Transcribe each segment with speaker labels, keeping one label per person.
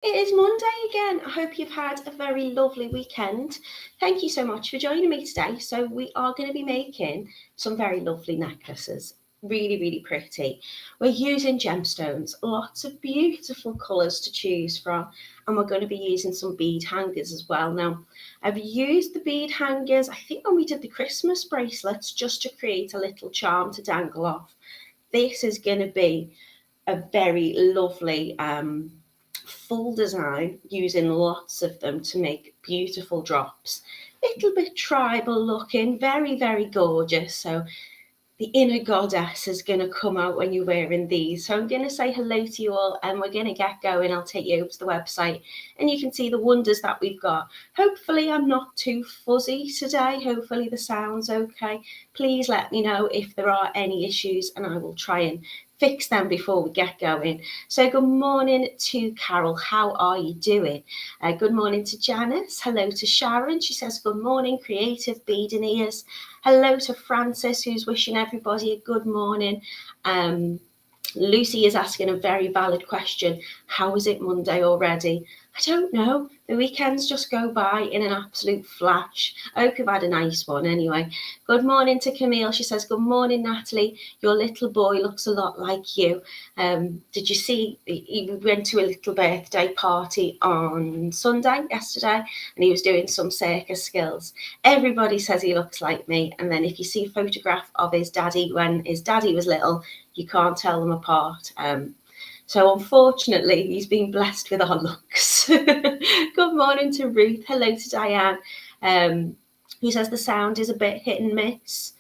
Speaker 1: It is Monday again. I hope you've had a very lovely weekend. Thank you so much for joining me today. So we are going to be making some very lovely necklaces. Really, really pretty. We're using gemstones, lots of beautiful colours to choose from, and we're going to be using some bead hangers as well. Now, I've used the bead hangers, I think when we did the Christmas bracelets, just to create a little charm to dangle off. This is going to be a very lovely full design using lots of them to make beautiful drops. Little bit tribal looking, very, very gorgeous. So the inner goddess is going to come out when you're wearing these. So I'm going to say hello to you all and we're going to get going. I'll take you over to the website and you can see the wonders that we've got. Hopefully I'm not too fuzzy today. Hopefully the sound's okay. Please let me know if there are any issues and I will try and fix them before we get going. So good morning to Carol. How are you doing? Good morning to Janice. Hello to Sharon. She says good morning, creative beading ears. Hello to Francis, who's wishing everybody a good morning. Lucy is asking a very valid question. How is it Monday already? I don't know. The weekends just go by in an absolute flash. I hope you've had a nice one anyway. Good morning to Camille. She says, good morning, Natalie. Your little boy looks a lot like you. Did you see, he went to a little birthday party on Sunday, yesterday, and he was doing some circus skills. Everybody says he looks like me. And then if you see a photograph of his daddy when his daddy was little, you can't tell them apart. So unfortunately, he's been blessed with our looks. Good morning to Ruth. Hello to Diane, who says the sound is a bit hit and miss.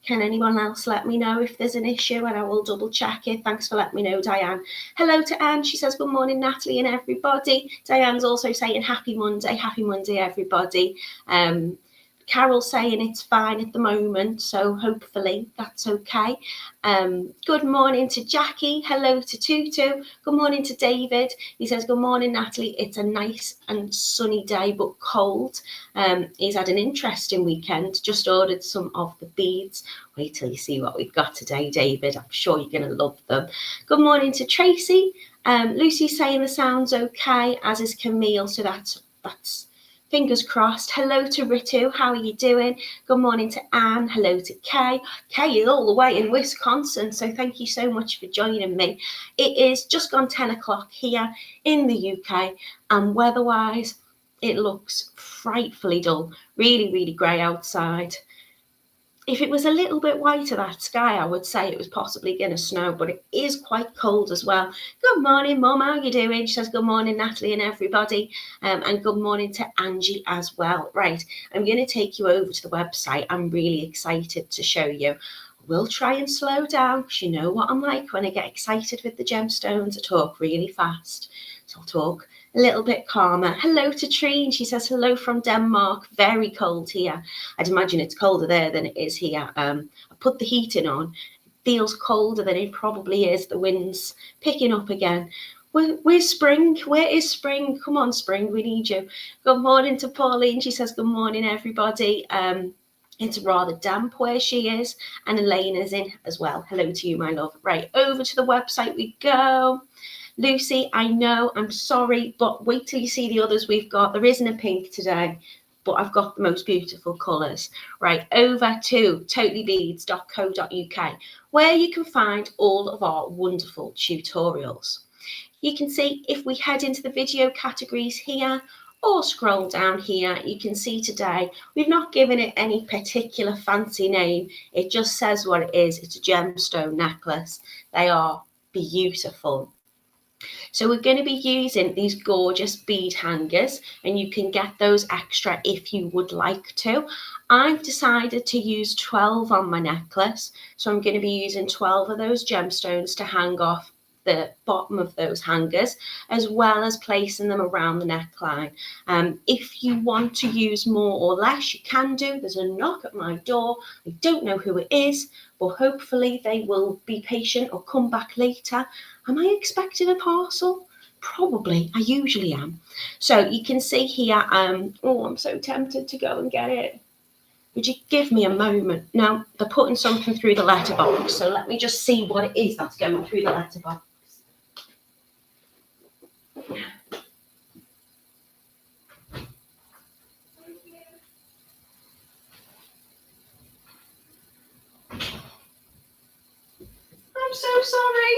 Speaker 1: Can anyone else let me know if there's an issue and I will double check it. Thanks for letting me know, Diane. Hello to Anne. She says, good morning, Natalie and everybody. Diane's also saying happy Monday, everybody. Carol's saying it's fine at the moment, so hopefully that's okay. Good morning to Jackie. Hello to Tutu. Good morning to David. He says, good morning, Natalie. It's a nice and sunny day, but cold. He's had an interesting weekend. Just ordered some of the beads. Wait till you see what we've got today, David. I'm sure you're going to love them. Good morning to Tracy. Lucy's saying the sound's okay, as is Camille, so that's fingers crossed. Hello to Ritu. How are you doing? Good morning to Anne. Hello to Kay. Kay is all the way in Wisconsin, so thank you so much for joining me. It is just gone 10 o'clock here in the UK, and weather-wise, it looks frightfully dull. Really, really grey outside. If it was a little bit whiter, that sky, I would say it was possibly going to snow, but it is quite cold as well. Good morning, Mum. How are you doing? She says, good morning, Natalie and everybody. And good morning to Angie as well. Right, I'm going to take you over to the website. I'm really excited to show you. We'll try and slow down because you know what I'm like when I get excited with the gemstones. I talk really fast. So I'll talk a little bit calmer. Hello to Trine. She says, hello from Denmark. Very cold here. I'd imagine it's colder there than it is here. I put the heating on. It feels colder than it probably is. The wind's picking up again. Where's spring? Where is spring? Come on, spring. We need you. Good morning to Pauline. She says, good morning, everybody. It's rather damp where she is. And Elaine is in as well. Hello to you, my love. Right, over to the website we go. Lucy, I know, I'm sorry, but wait till you see the others we've got. There isn't a pink today, but I've got the most beautiful colours. Right, over to totalybeads.co.uk, where you can find all of our wonderful tutorials. You can see if we head into the video categories here, or scroll down here, you can see today we've not given it any particular fancy name. It just says what it is. It's a gemstone necklace. They are beautiful. So we're going to be using these gorgeous bead hangers, and you can get those extra if you would like to. I've decided to use 12 on my necklace, so I'm going to be using 12 of those gemstones to hang off the bottom of those hangers, as well as placing them around the neckline. If you want to use more or less, you can do. There's a knock at my door. I don't know who it is, but hopefully they will be patient or come back later. Am I expecting a parcel? Probably. I usually am. So you can see here, oh, I'm so tempted to go and get it. Would you give me a moment? Now, they're putting something through the letterbox, so let me just see what it is that's going through the letterbox. I'm so sorry.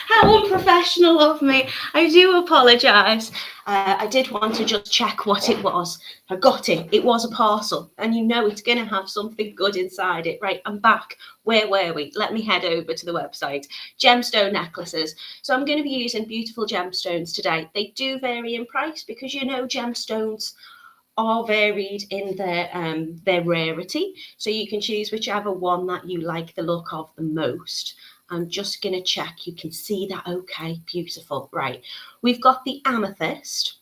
Speaker 1: How unprofessional of me. I do apologise. I did want to just check what it was. I got it. It was a parcel. And you know it's going to have something good inside it. Right, I'm back. Where were we? Let me head over to the website. Gemstone necklaces. So I'm going to be using beautiful gemstones today. They do vary in price because you know gemstones are varied in their rarity. So you can choose whichever one that you like the look of the most. I'm just going to check. You can see that. Okay, beautiful. Right. We've got the amethyst,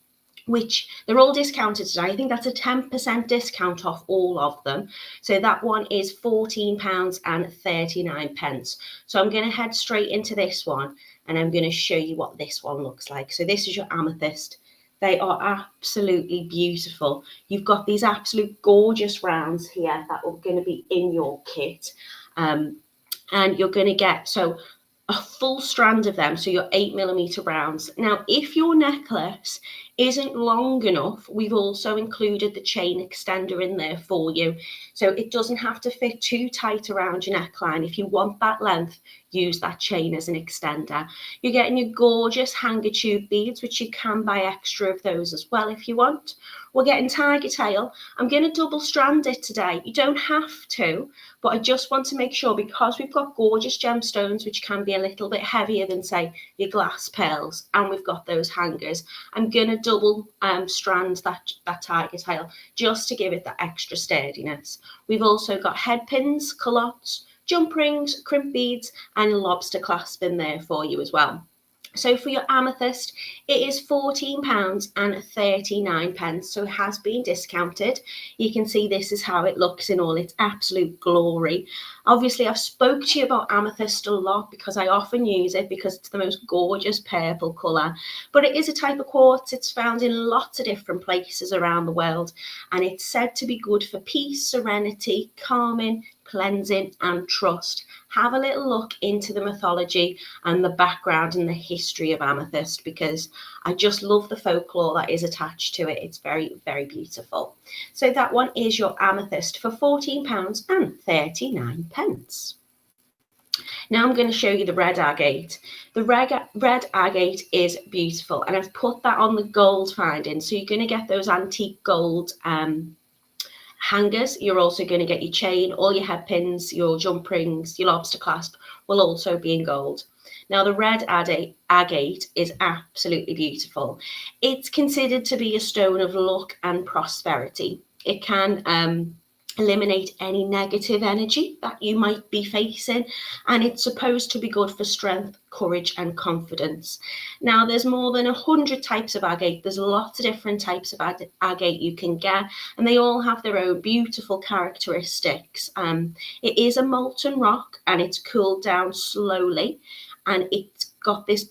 Speaker 1: which they're all discounted today. I think that's a 10% discount off all of them. So that one is £14.39. So I'm going to head straight into this one and I'm going to show you what this one looks like. So this is your amethyst. They are absolutely beautiful. You've got these absolute gorgeous rounds here that are going to be in your kit. And you're going to get a full strand of them, so your 8mm rounds. Now, if your necklace isn't long enough, we've also included the chain extender in there for you. So it doesn't have to fit too tight around your neckline. If you want that length, use that chain as an extender. You're getting your gorgeous hanger tube beads, which you can buy extra of those as well if you want. We're getting Tigertail. I'm going to double strand it today. You don't have to, but I just want to make sure, because we've got gorgeous gemstones, which can be a little bit heavier than, say, your glass pearls, and we've got those hangers, I'm going to double strand that Tigertail just to give it that extra sturdiness. We've also got headpins, callotes, jump rings, crimp beads, and lobster clasp in there for you as well. So for your amethyst, it is £14.39, so it has been discounted. You can see this is how it looks in all its absolute glory. Obviously, I've spoke to you about amethyst a lot because I often use it because it's the most gorgeous purple colour. But it is a type of quartz. It's found in lots of different places around the world, and it's said to be good for peace, serenity, calming, cleansing and trust. Have a little look into the mythology and the background and the history of amethyst, because I just love the folklore that is attached to it. It's very, very beautiful. So that one is your amethyst for £14.39. Now I'm going to show you the red agate. The red agate is beautiful, and I've put that on the gold finding. So you're going to get those antique gold hangers. You're also going to get your chain, all your headpins, your jump rings, your lobster clasp will also be in gold. Now the red agate is absolutely beautiful. It's considered to be a stone of luck and prosperity. It can eliminate any negative energy that you might be facing, and it's supposed to be good for strength, courage and confidence. Now there's more than 100 types of agate. There's lots of different types of agate you can get, and they all have their own beautiful characteristics. It is a molten rock, and it's cooled down slowly, and it's got this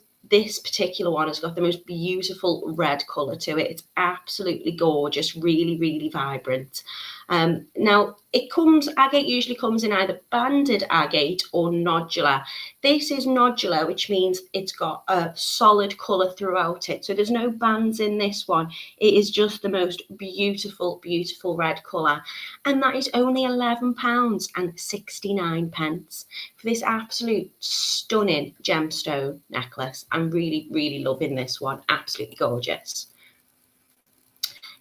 Speaker 1: particular one has got the most beautiful red colour to it. It's absolutely gorgeous, really, really vibrant. Now agate usually comes in either banded agate or nodular. This is nodular, which means it's got a solid colour throughout it. So there's no bands in this one. It is just the most beautiful, beautiful red colour. And that is only £11.69 for this absolute stunning gemstone necklace. I'm really, really loving this one. Absolutely gorgeous.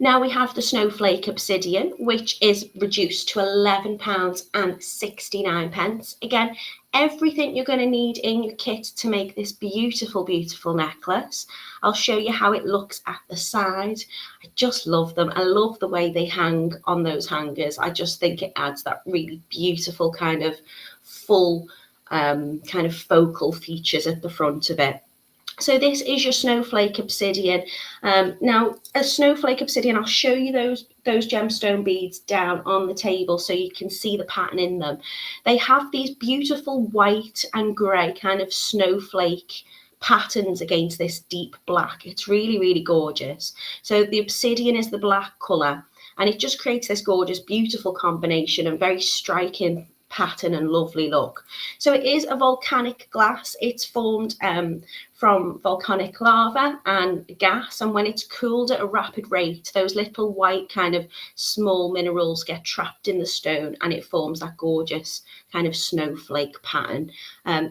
Speaker 1: Now we have the snowflake obsidian, which is reduced to £11.69. Again, everything you're going to need in your kit to make this beautiful, beautiful necklace. I'll show you how it looks at the side. I just love them. I love the way they hang on those hangers. I just think it adds that really beautiful kind of full kind of focal features at the front of it. So this is your snowflake obsidian. Now, a snowflake obsidian, I'll show you those gemstone beads down on the table so you can see the pattern in them. They have these beautiful white and grey kind of snowflake patterns against this deep black. It's really, really gorgeous. So the obsidian is the black colour, and it just creates this gorgeous, beautiful combination and very striking pattern and lovely look. So it is a volcanic glass. It's formed from volcanic lava and gas, and when it's cooled at a rapid rate, those little white kind of small minerals get trapped in the stone and it forms that gorgeous kind of snowflake pattern.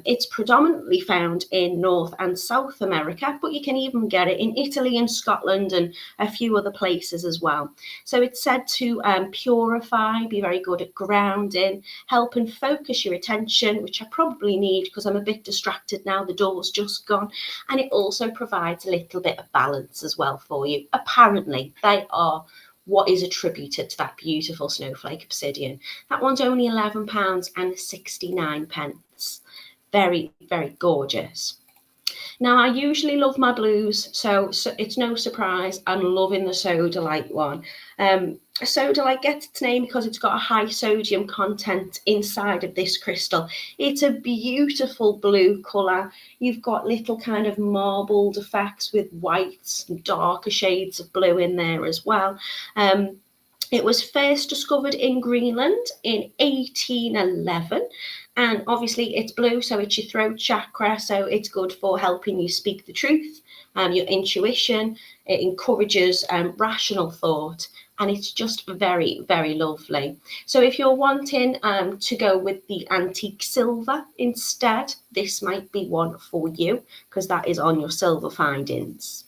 Speaker 1: It's predominantly found in North and South America, but you can even get it in Italy and Scotland and a few other places as well. So it's said to purify, be very good at grounding, help and focus your attention, which I probably need because I'm a bit distracted now, the door's just gone. And it also provides a little bit of balance as well for you. Apparently, they are what is attributed to that beautiful snowflake obsidian. That one's only £11.69. Very, very gorgeous. Now, I usually love my blues, so it's no surprise I'm loving the sodalite one. Sodalite gets its name because it's got a high sodium content inside of this crystal. It's a beautiful blue colour. You've got little kind of marbled effects with whites and darker shades of blue in there as well. It was first discovered in Greenland in 1811, and obviously it's blue, so it's your throat chakra, so it's good for helping you speak the truth, your intuition. It encourages rational thought, and it's just very, very lovely. So if you're wanting to go with the antique silver instead, this might be one for you because that is on your silver findings.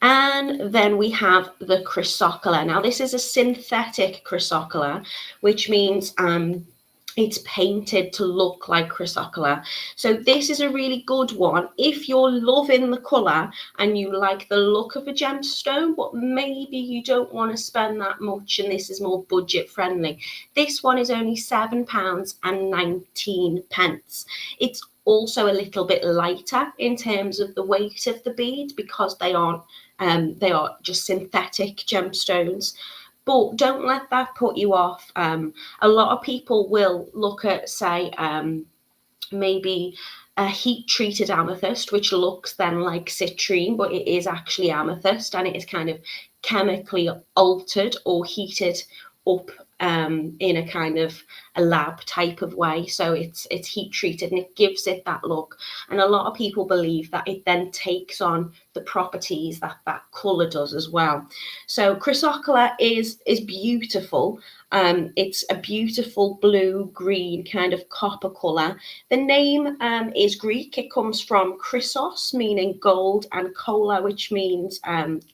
Speaker 1: And then we have the chrysocolla. Now, this is a synthetic chrysocolla, which means it's painted to look like chrysocolla. So this is a really good one if you're loving the colour and you like the look of a gemstone, but maybe you don't want to spend that much and this is more budget friendly. This one is only £7.19. It's also a little bit lighter in terms of the weight of the bead because they are just synthetic gemstones. But don't let that put you off. A lot of people will look at, say, maybe a heat treated amethyst, which looks then like citrine, but it is actually amethyst and it is kind of chemically altered or heated up in a kind of a lab type of way. So it's heat treated and it gives it that look. And a lot of people believe that it then takes on the properties that that colour does as well. So chrysocolla is beautiful. It's a beautiful blue green kind of copper colour. The name is Greek. It comes from chrysos, meaning gold, and cola, which means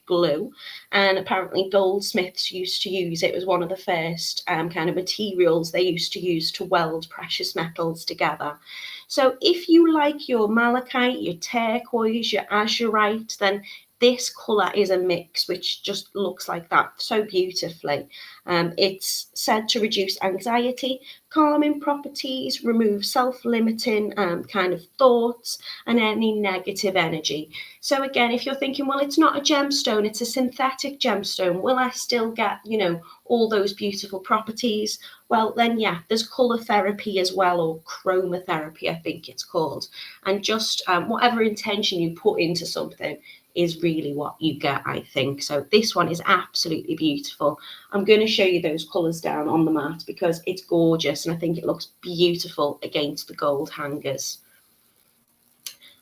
Speaker 1: glue. And apparently goldsmiths used to use it. It was one of the first kind of materials they used to use to weld precious metals together. So if you like your malachite, your turquoise, your azurite, then this colour is a mix which just looks like that so beautifully. It's said to reduce anxiety, calming properties, remove self-limiting kind of thoughts and any negative energy. So again, if you're thinking, well, it's not a gemstone, it's a synthetic gemstone, will I still get, all those beautiful properties? Well, then, yeah, there's colour therapy as well, or chromotherapy, I think it's called. And just whatever intention you put into something is really what you get, I think. So this one is absolutely beautiful. I'm going to show you those colours down on the mat because it's gorgeous and I think it looks beautiful against the gold hangers.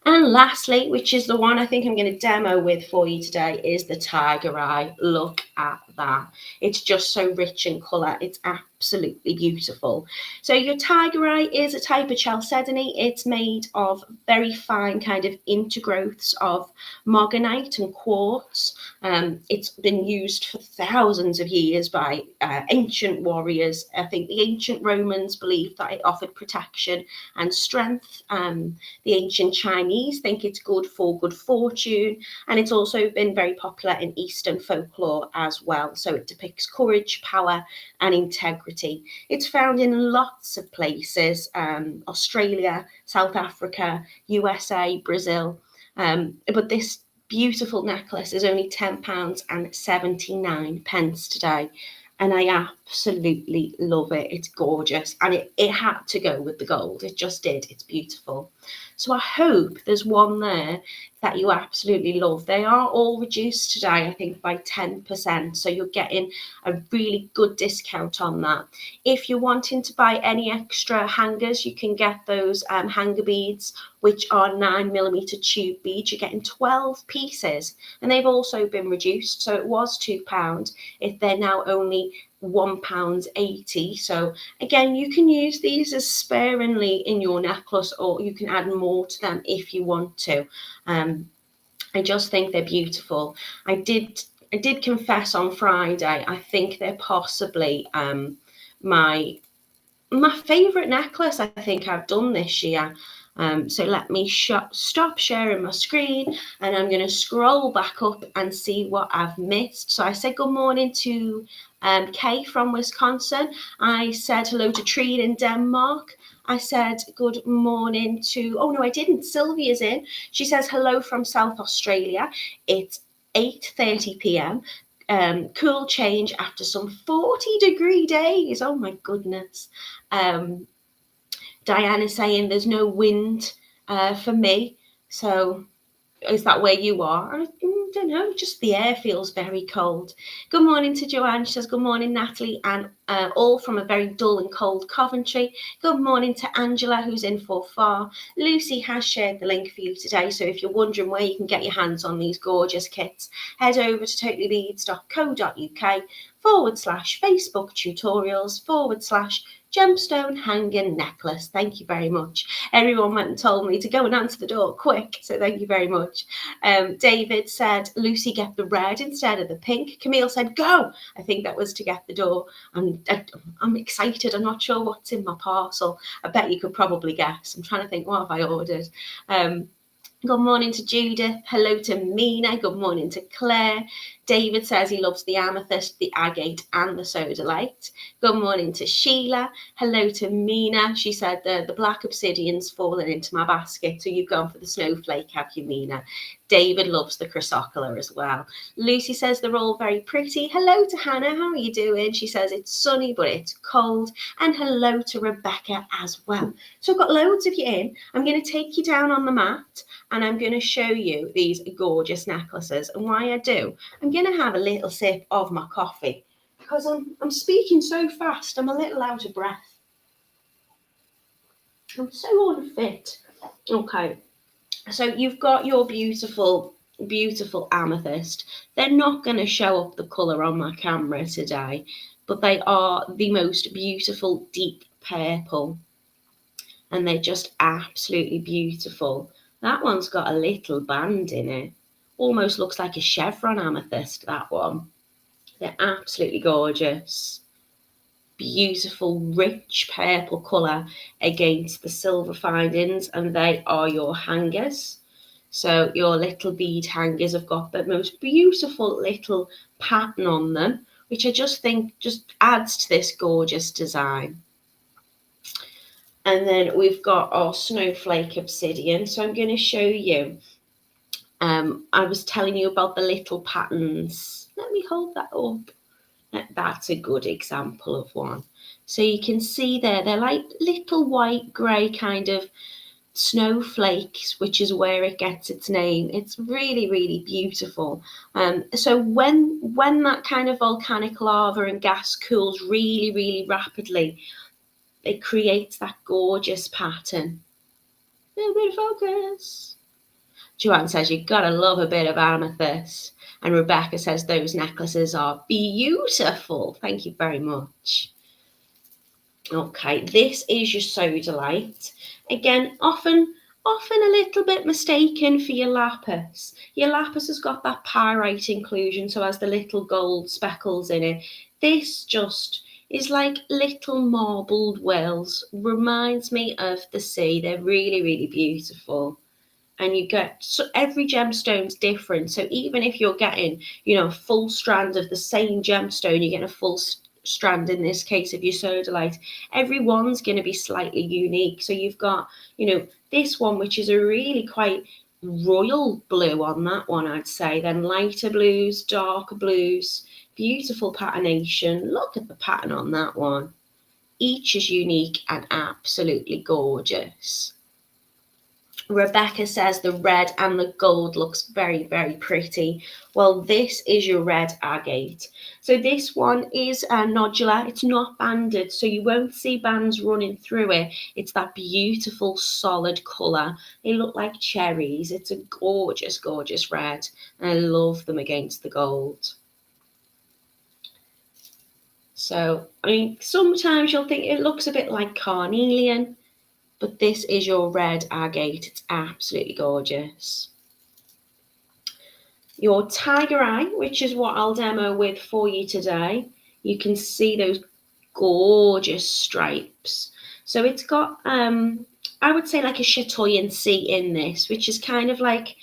Speaker 1: And lastly, which is the one I think I'm going to demo with for you today, is the tiger eye. Look at that. It's just so rich in colour. It's absolutely beautiful. So your tiger eye is a type of chalcedony. It's made of very fine kind of intergrowths of morganite and quartz. It's been used for thousands of years by ancient warriors. I think the ancient Romans believed that it offered protection and strength. The ancient Chinese think it's good for good fortune, and it's also been very popular in Eastern folklore as well. So it depicts courage, power, and integrity. It's found in lots of places, Australia, South Africa, USA, Brazil. But this beautiful necklace is only £10.79 today. And I absolutely love it. It's gorgeous. And it had to go with the gold. It just did. It's beautiful. So I hope there's one there that you absolutely love. They are all reduced today, I think, by 10%. So you're getting a really good discount on that. If you're wanting to buy any extra hangers, you can get those hanger beads, which are 9mm tube beads. You're getting 12 pieces, and they've also been reduced. So it was £2. If they're now only £1.80. So again, you can use these as sparingly in your necklace, or you can add more to them if you want to. I just think they're beautiful. I did confess on Friday, I think they're possibly my favourite necklace I think I've done this year. So let me stop sharing my screen, and I'm going to scroll back up and see what I've missed. So I said good morning to Kay from Wisconsin. I said hello to Treen in Denmark. I said good morning to, oh no, I didn't. Sylvia's in. She says hello from South Australia. It's 8:30 p.m. Cool change after some 40-degree days. Oh my goodness. Diana's saying there's no wind for me. So is that where you are? I don't know, just the air feels very cold. Good morning to Joanne. She says, good morning, Natalie, and all from a very dull and cold Coventry. Good morning to Angela, who's in for far. Lucy has shared the link for you today, so if you're wondering where you can get your hands on these gorgeous kits, head over to totallybeads.co.uk/Facebook tutorials /gemstone hanging necklace. Thank you very much. Everyone went and told me to go and answer the door quick, so thank you very much. David said, Lucy, get the red instead of the pink. Camille said, go. I think that was to get the door. I'm excited. I'm not sure what's in my parcel. I bet you could probably guess. I'm trying to think, what have I ordered? Good morning to Judith. Hello to Mina. Good morning to Claire. David says he loves the amethyst, the agate, and the sodalite. Good morning to Sheila. Hello to Mina. She said the black obsidian's fallen into my basket, so you've gone for the snowflake, have you, Mina? David loves the chrysocolla as well. Lucy says they're all very pretty. Hello to Hannah. How are you doing? She says it's sunny, but it's cold. And hello to Rebecca as well. So I've got loads of you in. I'm going to take you down on the mat, and I'm going to show you these gorgeous necklaces. And why I do, I'm going to have a little sip of my coffee because I'm speaking so fast. I'm a little out of breath. I'm so unfit. Okay, so you've got your beautiful, beautiful amethyst. They're not going to show up the colour on my camera today, but they are the most beautiful deep purple, and they're just absolutely beautiful. That one's got a little band in it. Almost looks like a chevron amethyst, that one. They're absolutely gorgeous. Beautiful, rich purple colour against the silver findings, and they are your hangers. So your little bead hangers have got the most beautiful little pattern on them, which I just think just adds to this gorgeous design. And then we've got our snowflake obsidian. So I'm going to show you. I was telling you about the little patterns. Let me hold that up. That's a good example of one. So you can see there, they're like little white grey kind of snowflakes, which is where it gets its name. It's really, really beautiful. So when that kind of volcanic lava and gas cools really, really rapidly, it creates that gorgeous pattern. A little bit of focus. Joanne says you've got to love a bit of amethyst. And Rebecca says those necklaces are beautiful. Thank you very much. Okay, this is your sodalite. Again, often a little bit mistaken for your lapis. Your lapis has got that pyrite inclusion, so has the little gold speckles in it. This just is like little marbled wells. Reminds me of the sea. They're really, really beautiful. And you get, so every gemstone's different. So even if you're getting, a full strand of the same gemstone, you're getting a full strand in this case of your sodalite. Every one's going to be slightly unique. So you've got, this one, which is a really quite royal blue on that one, I'd say. Then lighter blues, darker blues, beautiful patternation. Look at the pattern on that one. Each is unique and absolutely gorgeous. Rebecca says the red and the gold looks very, very pretty. Well, this is your red agate. So this one is nodular. It's not banded, so you won't see bands running through it. It's that beautiful solid colour. They look like cherries. It's a gorgeous, gorgeous red. And I love them against the gold. So, I mean, sometimes you'll think it looks a bit like carnelian, but this is your red agate. It's absolutely gorgeous. Your tiger eye, which is what I'll demo with for you today. You can see those gorgeous stripes. So it's got, I would say like a chatoyancy in this, which is kind of like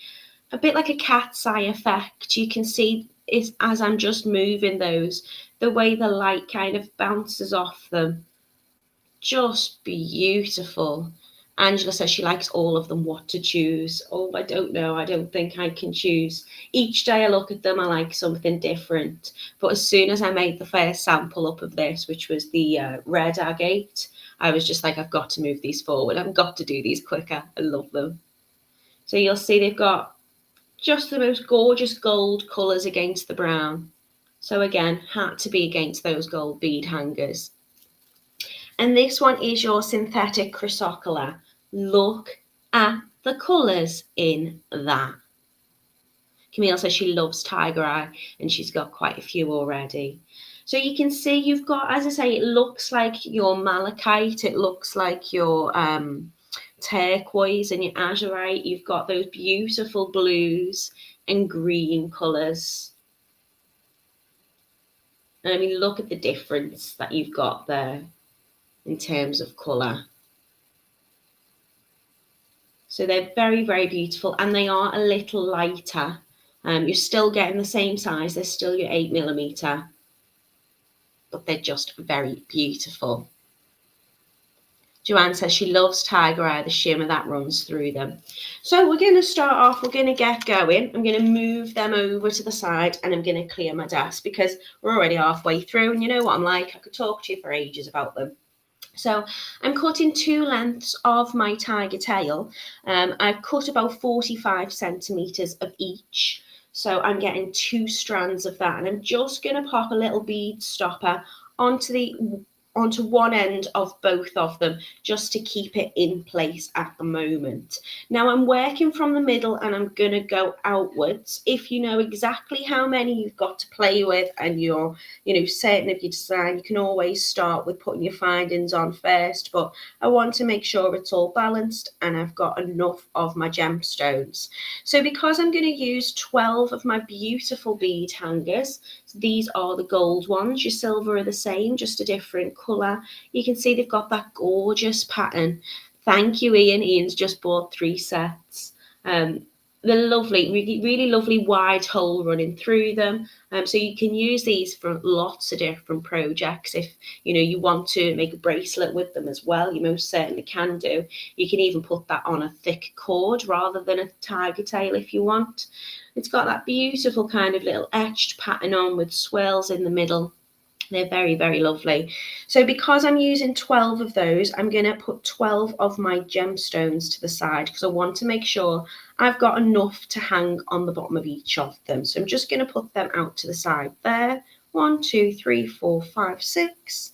Speaker 1: a bit like a cat's eye effect. You can see is as I'm just moving those, the way the light kind of bounces off them. Just beautiful. Angela says she likes all of them. What to choose? Oh, I don't know. I don't think I can choose. Each day I look at them, I like something different. But as soon as I made the first sample up of this, which was the red agate, I was just like, I've got to move these forward. I've got to do these quicker. I love them. So you'll see they've got just the most gorgeous gold colours against the brown. So again, had to be against those gold bead hangers. And this one is your synthetic chrysocolla. Look at the colours in that. Camille says she loves tiger eye and she's got quite a few already. So you can see you've got, as I say, it looks like your malachite, it looks like your turquoise and your azurite. You've got those beautiful blues and green colours. And I mean, look at the difference that you've got there in terms of colour. So they're very, very beautiful, and they are a little lighter. You're still getting the same size, they're still your 8mm, but they're just very beautiful. Joanne says she loves tiger eye, the shimmer that runs through them. So we're going to start off, we're going to get going. I'm going to move them over to the side and I'm going to clear my desk because we're already halfway through, and you know what I'm like, I could talk to you for ages about them. So I'm cutting 2 lengths of my tiger tail. I've cut about 45 centimetres of each. So I'm getting 2 strands of that, and I'm just going to pop a little bead stopper onto one end of both of them just to keep it in place at the moment. Now I'm working from the middle and I'm going to go outwards. If you know exactly how many you've got to play with and you're certain of your design, you can always start with putting your findings on first, but I want to make sure it's all balanced and I've got enough of my gemstones. So because I'm going to use 12 of my beautiful bead hangers, so these are the gold ones, your silver are the same, just a different colour. You can see they've got that gorgeous pattern. Thank you, Ian. Ian's just bought 3 sets. They're lovely, really, really lovely wide hole running through them. So you can use these for lots of different projects. If you want to make a bracelet with them as well, you most certainly can do. You can even put that on a thick cord rather than a tiger tail if you want. It's got that beautiful kind of little etched pattern on with swirls in the middle. They're very, very lovely. So because I'm using 12 of those, I'm going to put 12 of my gemstones to the side because I want to make sure I've got enough to hang on the bottom of each of them. So I'm just going to put them out to the side there. 1, 2, 3, 4, 5, 6,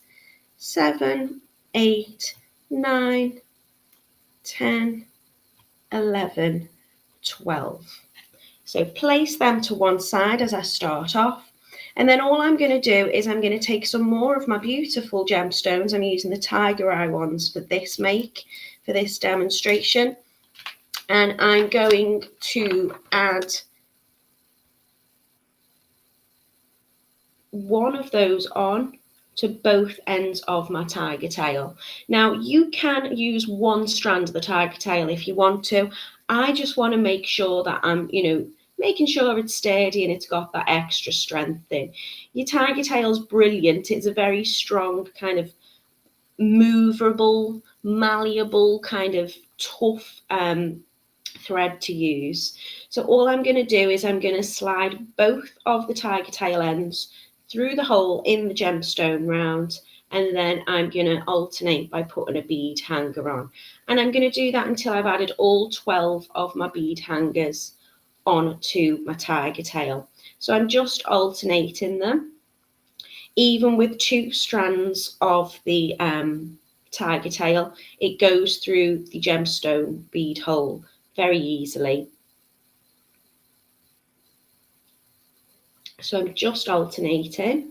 Speaker 1: 7, 8, 9, 10, 11, 12. So place them to one side as I start off. And then all I'm going to do is I'm going to take some more of my beautiful gemstones. I'm using the tiger eye ones for this for this demonstration. And I'm going to add one of those on to both ends of my tiger tail. Now you can use one strand of the tiger tail if you want to. I just want to make sure that I'm, making sure it's sturdy and it's got that extra strength in. Your tiger tail's brilliant. It's a very strong kind of movable, malleable, kind of tough thread to use. So all I'm going to do is I'm going to slide both of the tiger tail ends through the hole in the gemstone round, and then I'm going to alternate by putting a bead hanger on. And I'm going to do that until I've added all 12 of my bead hangers onto my Tigertail. So I'm just alternating them, even with 2 strands of the Tigertail. It goes through the gemstone bead hole very easily. So I'm just alternating,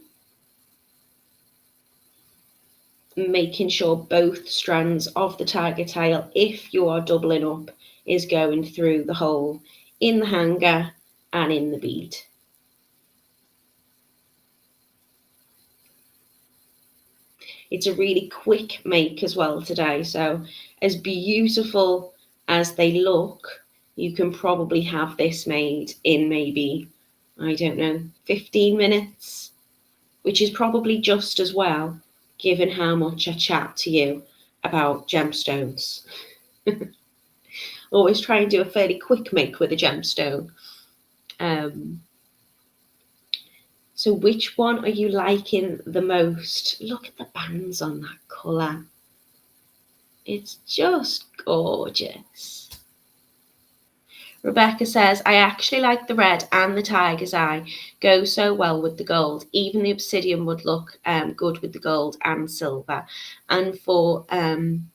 Speaker 1: making sure both strands of the Tigertail, if you are doubling up, is going through the hole in the hanger and in the bead. It's a really quick make as well today, so as beautiful as they look, you can probably have this made in maybe, I don't know, 15 minutes, which is probably just as well, given how much I chat to you about gemstones. Always try and do a fairly quick make with a gemstone. So which one are you liking the most? Look at the bands on that colour. It's just gorgeous. Rebecca says, I actually like the red and the tiger's eye. Go so well with the gold. Even the obsidian would look good with the gold and silver. And for an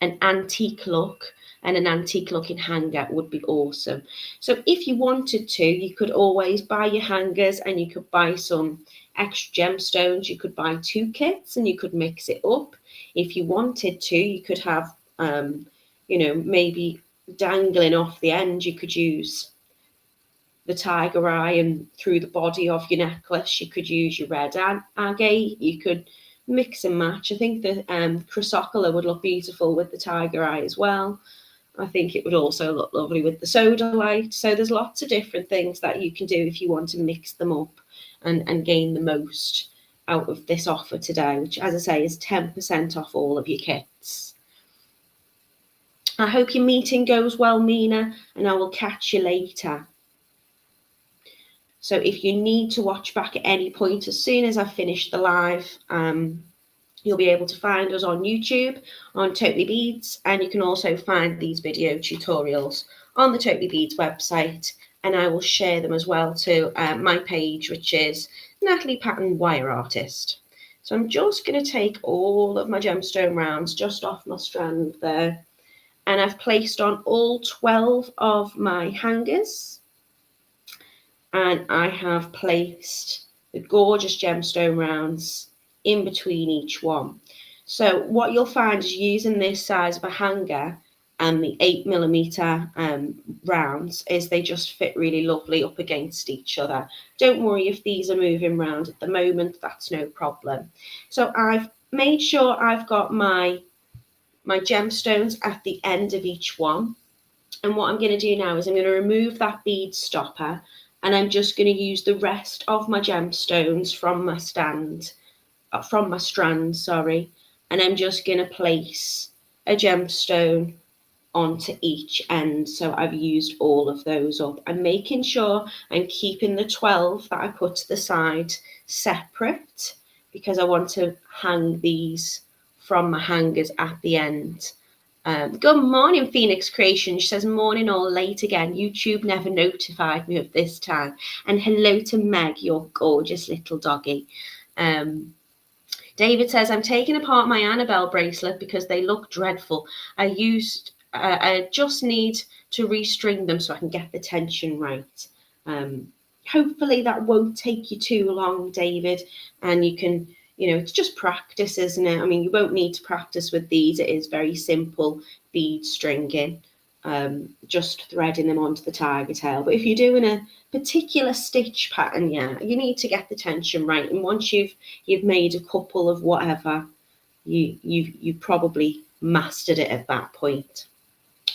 Speaker 1: antique look, and an antique looking hanger would be awesome. So if you wanted to, you could always buy your hangers and you could buy some extra gemstones. You could buy 2 kits and you could mix it up. If you wanted to, you could have, maybe dangling off the end, you could use the tiger eye, and through the body of your necklace, you could use your red agate. You could mix and match. I think the chrysocolla would look beautiful with the tiger eye as well. I think it would also look lovely with the sodalite. So there's lots of different things that you can do if you want to mix them up and gain the most out of this offer today, which, as I say, is 10% off all of your kits. I hope your meeting goes well, Mina, and I will catch you later. So if you need to watch back at any point, as soon as I've finished the live, you'll be able to find us on YouTube, on Totally Beads, and you can also find these video tutorials on the Totally Beads website, and I will share them as well to my page, which is Natalie Patton Wire Artist. So I'm just going to take all of my gemstone rounds just off my strand there, and I've placed on all 12 of my hangers, and I have placed the gorgeous gemstone rounds in between each one. So what you'll find is, using this size of a hanger and the 8mm rounds, is they just fit really lovely up against each other. Don't worry if these are moving around at the moment, that's no problem. So I've made sure I've got my gemstones at the end of each one. And what I'm going to do now is I'm going to remove that bead stopper, and I'm just going to use the rest of my gemstones from my strand, and I'm just going to place a gemstone onto each end. So I've used all of those up. I'm making sure I'm keeping the 12 that I put to the side separate, because I want to hang these from my hangers at the end. Good morning, Phoenix Creation. She says, morning or late again. YouTube never notified me of this time. And hello to Meg, your gorgeous little doggy. David says, I'm taking apart my Annabelle bracelet because they look dreadful. I just need to restring them so I can get the tension right. Hopefully that won't take you too long, David, and you can, it's just practice, isn't it? I mean, you won't need to practice with these. It is very simple bead stringing, just threading them onto the Tigertail. But if you're doing a particular stitch pattern, you need to get the tension right. And once you've made a couple of whatever, you've probably mastered it at that point.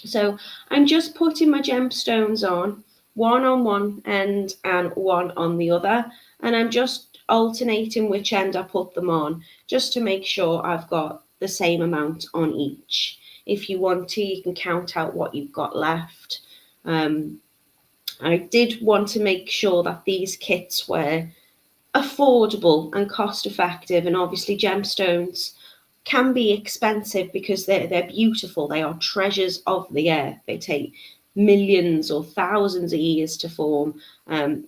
Speaker 1: So I'm just putting my gemstones on one end and one on the other, and I'm just alternating which end I put them on, just to make sure I've got the same amount on each. If you want to, you can count out what you've got left. I did want to make sure that these kits were affordable and cost effective. And obviously gemstones can be expensive because they're beautiful. They are treasures of the earth. They take millions or thousands of years to form.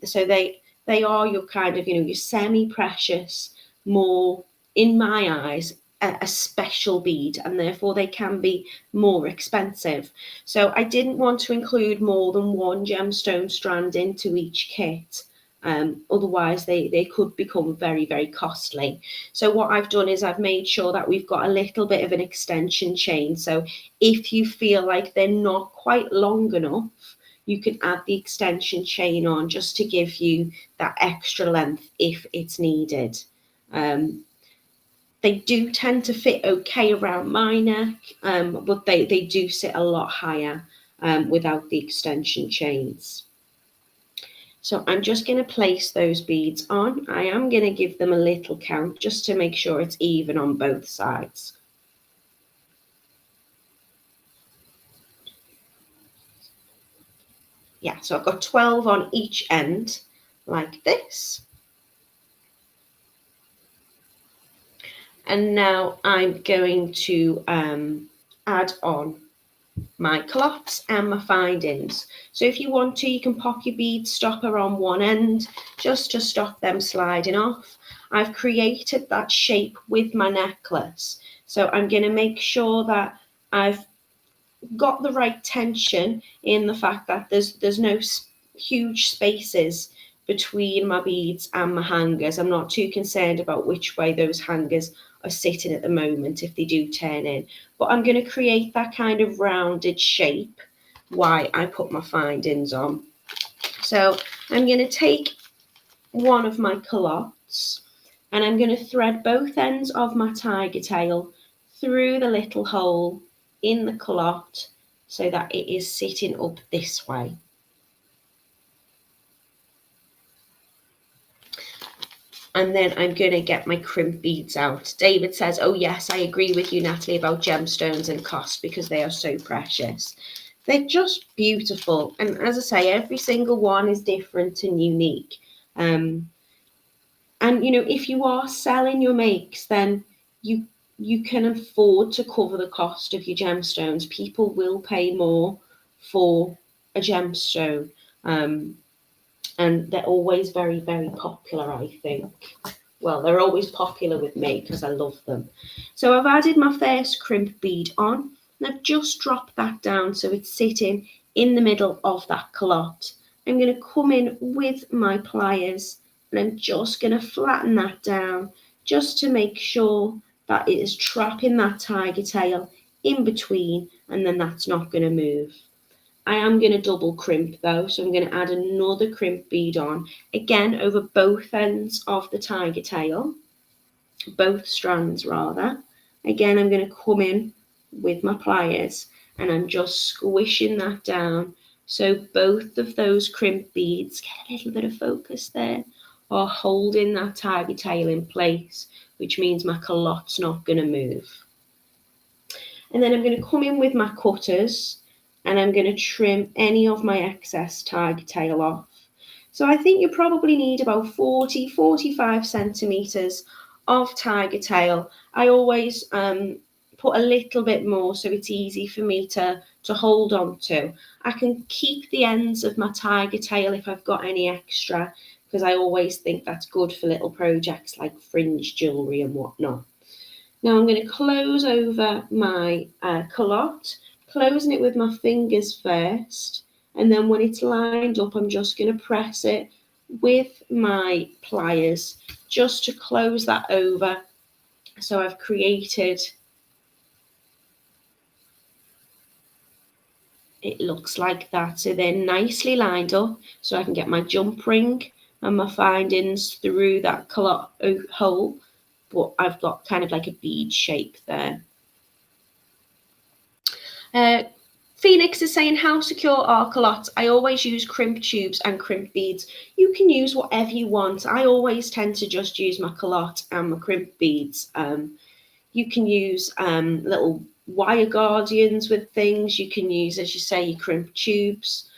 Speaker 1: So they are your kind of, your semi-precious, more, in my eyes, a special bead, and therefore they can be more expensive. So I didn't want to include more than one gemstone strand into each kit. Otherwise they could become very, very costly. So what I've done is I've made sure that we've got a little bit of an extension chain. So if you feel like they're not quite long enough, you can add the extension chain on just to give you that extra length if it's needed. They do tend to fit okay around my neck, but they do sit a lot higher without the extension chains. So I'm just going to place those beads on. I am going to give them a little count just to make sure it's even on both sides. Yeah, so I've got 12 on each end, like this. And now I'm going to add on my clots and my findings. So if you want to, you can pop your bead stopper on one end just to stop them sliding off. I've created that shape with my necklace. So I'm going to make sure that I've got the right tension in the fact that there's no huge spaces between my beads and my hangers. I'm not too concerned about which way those hangers are sitting at the moment if they do turn in, but I'm going to create that kind of rounded shape while I put my findings on. So I'm going to take one of my culottes and I'm going to thread both ends of my Tigertail through the little hole in the culotte so that it is sitting up this way. And then I'm going to get my crimp beads out. David says, oh yes, I agree with you, Natalie, about gemstones and cost because they are so precious. They're just beautiful. And as I say, every single one is different and unique. And, if you are selling your makes, then you can afford to cover the cost of your gemstones. People will pay more for a gemstone. And they're always very, very popular, I think. Well, they're always popular with me because I love them. So I've added my first crimp bead on, and I've just dropped that down so it's sitting in the middle of that culotte. I'm going to come in with my pliers and I'm just going to flatten that down just to make sure that it is trapping that Tigertail in between, and then that's not going to move. I am going to double crimp though, so I'm going to add another crimp bead on, again over both ends of the Tigertail, both strands rather. Again, I'm going to come in with my pliers and I'm just squishing that down. So both of those crimp beads, get a little bit of focus there, are holding that Tigertail in place, which means my calotte's not going to move. And then I'm going to come in with my cutters and I'm going to trim any of my excess Tigertail off. So I think you probably need about 40-45 centimeters of Tigertail. I always put a little bit more so it's easy for me to hold on to. I can keep the ends of my Tigertail if I've got any extra, because I always think that's good for little projects like fringe jewellery and whatnot. Now I'm going to close over my culotte, closing it with my fingers first, and then when it's lined up, I'm just going to press it with my pliers just to close that over. So I've created, it looks like that. So they're nicely lined up so I can get my jump ring and my findings through that culotte hole, but I've got kind of like a bead shape there. Phoenix is saying, how secure are culottes? I always use crimp tubes and crimp beads. You can use whatever you want. I always tend to just use my culotte and my crimp beads. You can use little wire guardians with things. You can use, as you say, your crimp tubes.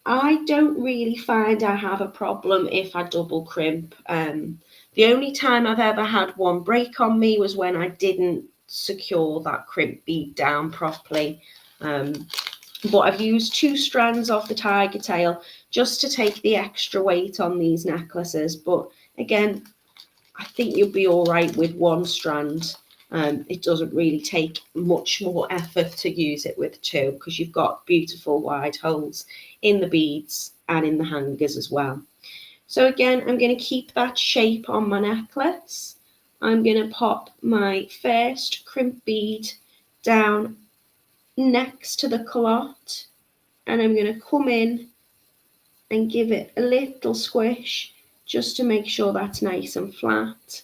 Speaker 1: I don't really find I have a problem if I double crimp. The only time I've ever had one break on me was when I didn't secure that crimp bead down properly. But I've used 2 strands of the Tigertail just to take the extra weight on these necklaces. But again, I think you'll be all right with 1 strand. It doesn't really take much more effort to use it with 2 because you've got beautiful wide holes in the beads and in the hangers as well. So again, I'm going to keep that shape on my necklace. I'm going to pop my first crimp bead down next to the callote, and I'm going to come in and give it a little squish just to make sure that's nice and flat.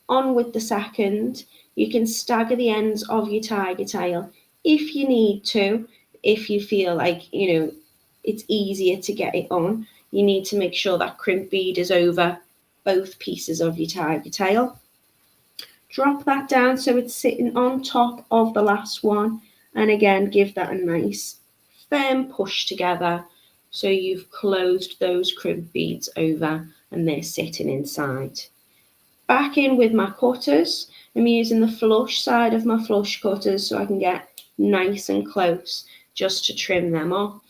Speaker 1: On with the second. You can stagger the ends of your Tigertail if you need to, if you feel like, it's easier to get it on. You need to make sure that crimp bead is over both pieces of your Tigertail. Drop that down so it's sitting on top of the last one, and again give that a nice firm push together so you've closed those crimp beads over and they're sitting inside. Back in with my cutters. I'm using the flush side of my flush cutters so I can get nice and close just to trim them off.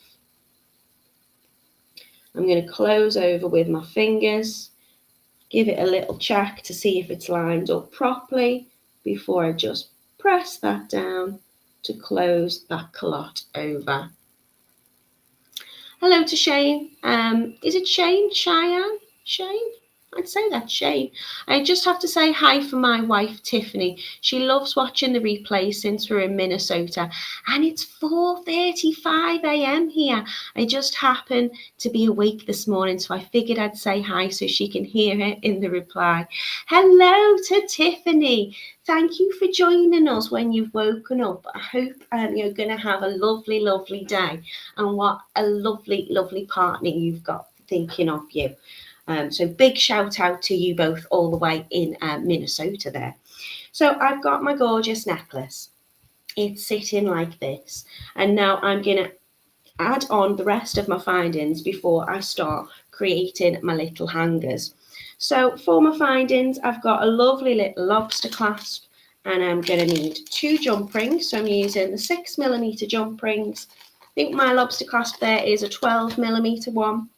Speaker 1: I'm going to close over with my fingers, give it a little check to see if it's lined up properly before I just press that down to close that callote over. Hello to Shane. Is it Shane? Cheyenne? Shane? I'd say that's Shane. I just have to say hi for my wife, Tiffany. She loves watching the replay since we're in Minnesota. And it's 4:35 a.m. here. I just happened to be awake this morning, so I figured I'd say hi so she can hear it in the reply. Hello to Tiffany. Thank you for joining us when you've woken up. I hope you're going to have a lovely, lovely day. And what a lovely, lovely partner you've got thinking of you. So big shout out to you both all the way in Minnesota there. So I've got my gorgeous necklace. It's sitting like this. And now I'm going to add on the rest of my findings before I start creating my little hangers. So for my findings, I've got a lovely little lobster clasp, and I'm going to need 2 jump rings. So I'm using the 6mm jump rings. I think my lobster clasp there is a 12mm one.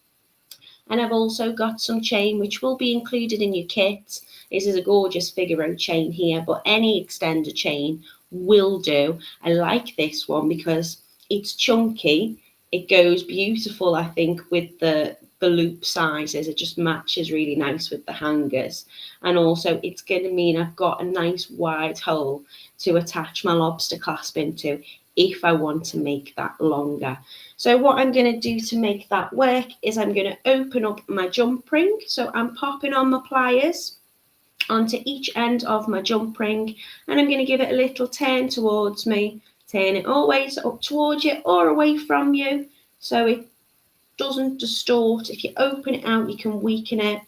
Speaker 1: And I've also got some chain, which will be included in your kit. This is a gorgeous figure eight chain here, but any extender chain will do. I like this one because it's chunky. It goes beautiful, I think, with the loop sizes. It just matches really nice with the hangers. And also it's going to mean I've got a nice wide hole to attach my lobster clasp into if I want to make that longer. So what I'm going to do to make that work is I'm going to open up my jump ring. So I'm popping on my pliers onto each end of my jump ring, and I'm going to give it a little turn towards me, turn it always up towards you or away from you so it doesn't distort. If you open it out, you can weaken it.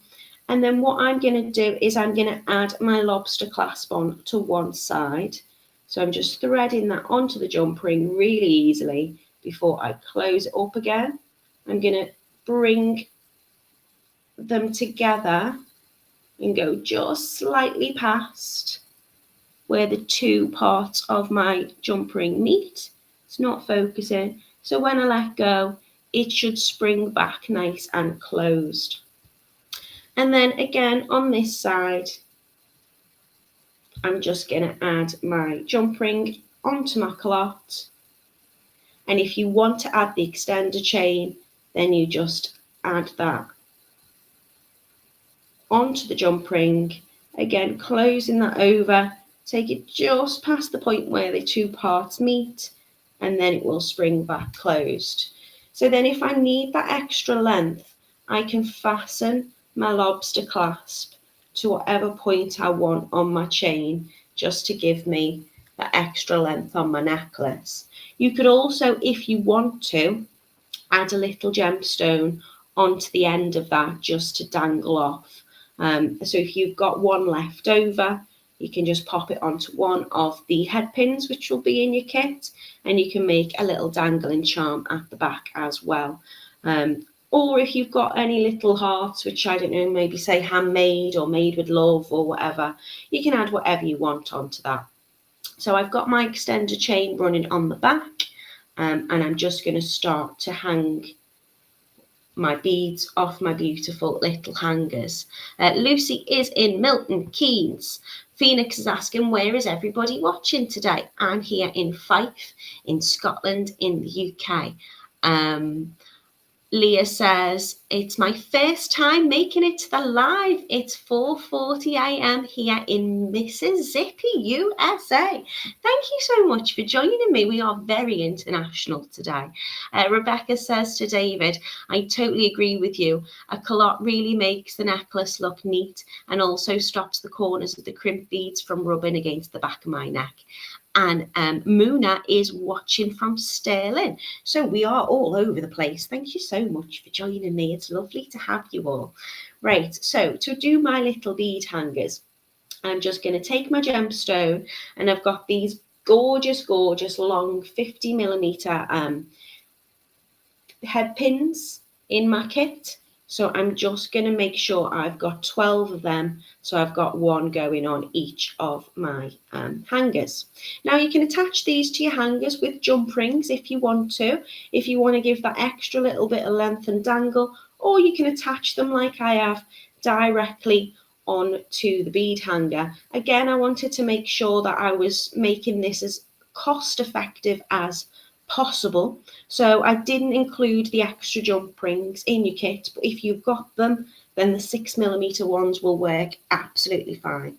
Speaker 1: And then what I'm going to do is I'm going to add my lobster clasp on to one side. So I'm just threading that onto the jump ring really easily before I close it up again. I'm going to bring them together and go just slightly past where the 2 parts of my jump ring meet. It's not focusing. So when I let go, it should spring back nice and closed. And then again on this side, I'm just going to add my jump ring onto my callote. And if you want to add the extender chain, then you just add that onto the jump ring. Again, closing that over, take it just past the point where the 2 parts meet, and then it will spring back closed. So then if I need that extra length, I can fasten my lobster clasp to whatever point I want on my chain, just to give me that extra length on my necklace. You could also, if you want to, add a little gemstone onto the end of that just to dangle off. So if you've got one left over, you can just pop it onto one of the headpins, which will be in your kit, and you can make a little dangling charm at the back as well. Or if you've got any little hearts, which I don't know, maybe say handmade or made with love or whatever, you can add whatever you want onto that. So I've got my extender chain running on the back, and I'm just going to start to hang my beads off my beautiful little hangers. Lucy is in Milton Keynes. Phoenix is asking, where is everybody watching today? I'm here in Fife, in Scotland, in the UK. Leah says, it's my first time making it to the live. It's 4:40 a.m. here in Mississippi, USA. Thank you so much for joining me. We are very international today. Rebecca says to David, I totally agree with you. A callote really makes the necklace look neat and also stops the corners of the crimp beads from rubbing against the back of my neck. And Muna is watching from Stirling. So we are all over the place. Thank you so much for joining me. It's lovely to have you all. Right, so to do my little bead hangers, I'm just going to take my gemstone, and I've got these gorgeous, gorgeous long 50mm headpins in my kit. So I'm just going to make sure I've got 12 of them. So I've got one going on each of my hangers. Now you can attach these to your hangers with jump rings if you want to give that extra little bit of length and dangle, or you can attach them like I have directly onto the bead hanger. Again, I wanted to make sure that I was making this as cost effective as possible, so I didn't include the extra jump rings in your kit, but if you've got them, then the 6mm ones will work absolutely fine.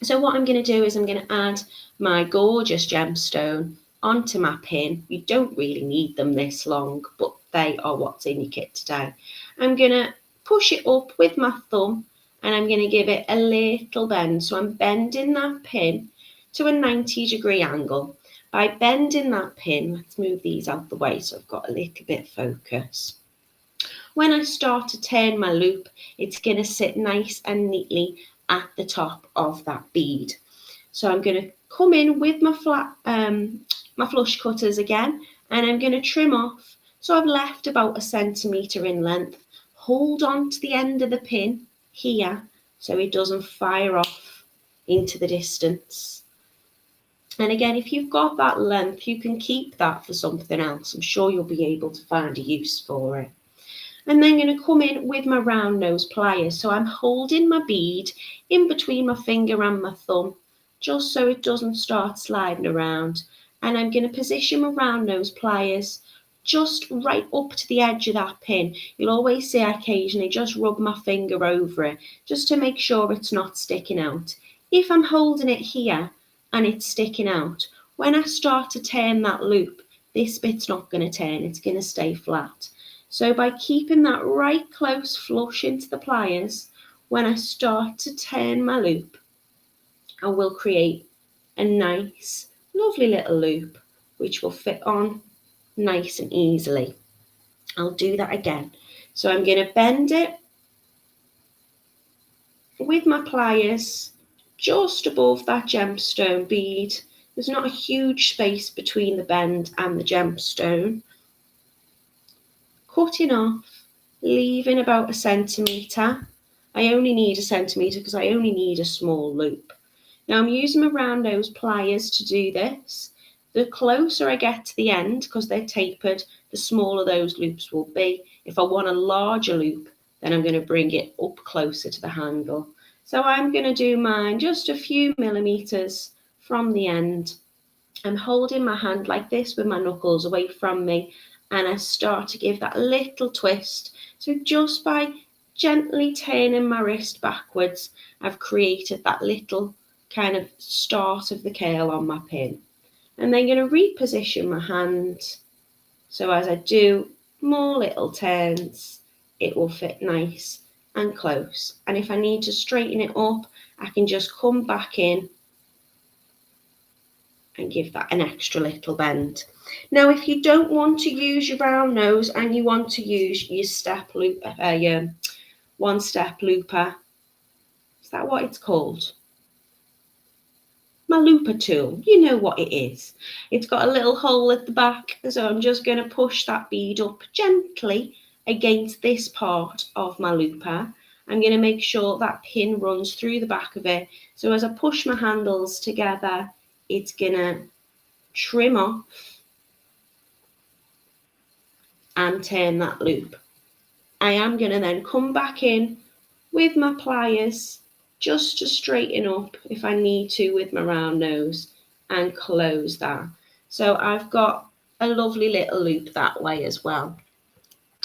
Speaker 1: So what I'm going to do is I'm going to add my gorgeous gemstone onto my pin. You don't really need them this long, but they are what's in your kit today. I'm going to push it up with my thumb, and I'm going to give it a little bend. So I'm bending that pin to a 90-degree angle. By bending that pin, let's move these out the way so I've got a little bit of focus. When I start to turn my loop, it's going to sit nice and neatly at the top of that bead. So I'm going to come in with my my flush cutters again, and I'm going to trim off. So I've left about 1 centimetre in length. Hold on to the end of the pin here so it doesn't fire off into the distance. And again, if you've got that length, you can keep that for something else. I'm sure you'll be able to find a use for it. And then I'm going to come in with my round nose pliers. So I'm holding my bead in between my finger and my thumb, just so it doesn't start sliding around. And I'm going to position my round nose pliers just right up to the edge of that pin. You'll always see I occasionally just rub my finger over it, just to make sure it's not sticking out. If I'm holding it here and it's sticking out, when I start to turn that loop, this bit's not going to turn, it's going to stay flat. So by keeping that right close flush into the pliers, when I start to turn my loop, I will create a nice, lovely little loop, which will fit on nice and easily. I'll do that again. So I'm going to bend it with my pliers just above that gemstone bead. There's not a huge space between the bend and the gemstone. Cutting off, leaving about 1 centimetre. I only need 1 centimetre because I only need a small loop. Now I'm using my round nose pliers to do this. The closer I get to the end, because they're tapered, the smaller those loops will be. If I want a larger loop, then I'm going to bring it up closer to the handle. So I'm going to do mine just a few millimetres from the end. I'm holding my hand like this with my knuckles away from me, and I start to give that little twist. So just by gently turning my wrist backwards, I've created that little kind of start of the curl on my pin. And then I'm going to reposition my hand. So as I do more little turns, it will fit nice and close. And if I need to straighten it up, I can just come back in and give that an extra little bend. Now, if you don't want to use your round nose and you want to use your step loop, your one step looper, is that what it's called? my looper tool. You know what it is. It's got a little hole at the back, so I'm just going to push that bead up gently against this part of my looper. I'm going to make sure that pin runs through the back of it. So as I push my handles together, it's going to trim off and turn that loop. I am going to then come back in with my pliers just to straighten up if I need to with my round nose and close that. So I've got a lovely little loop that way as well.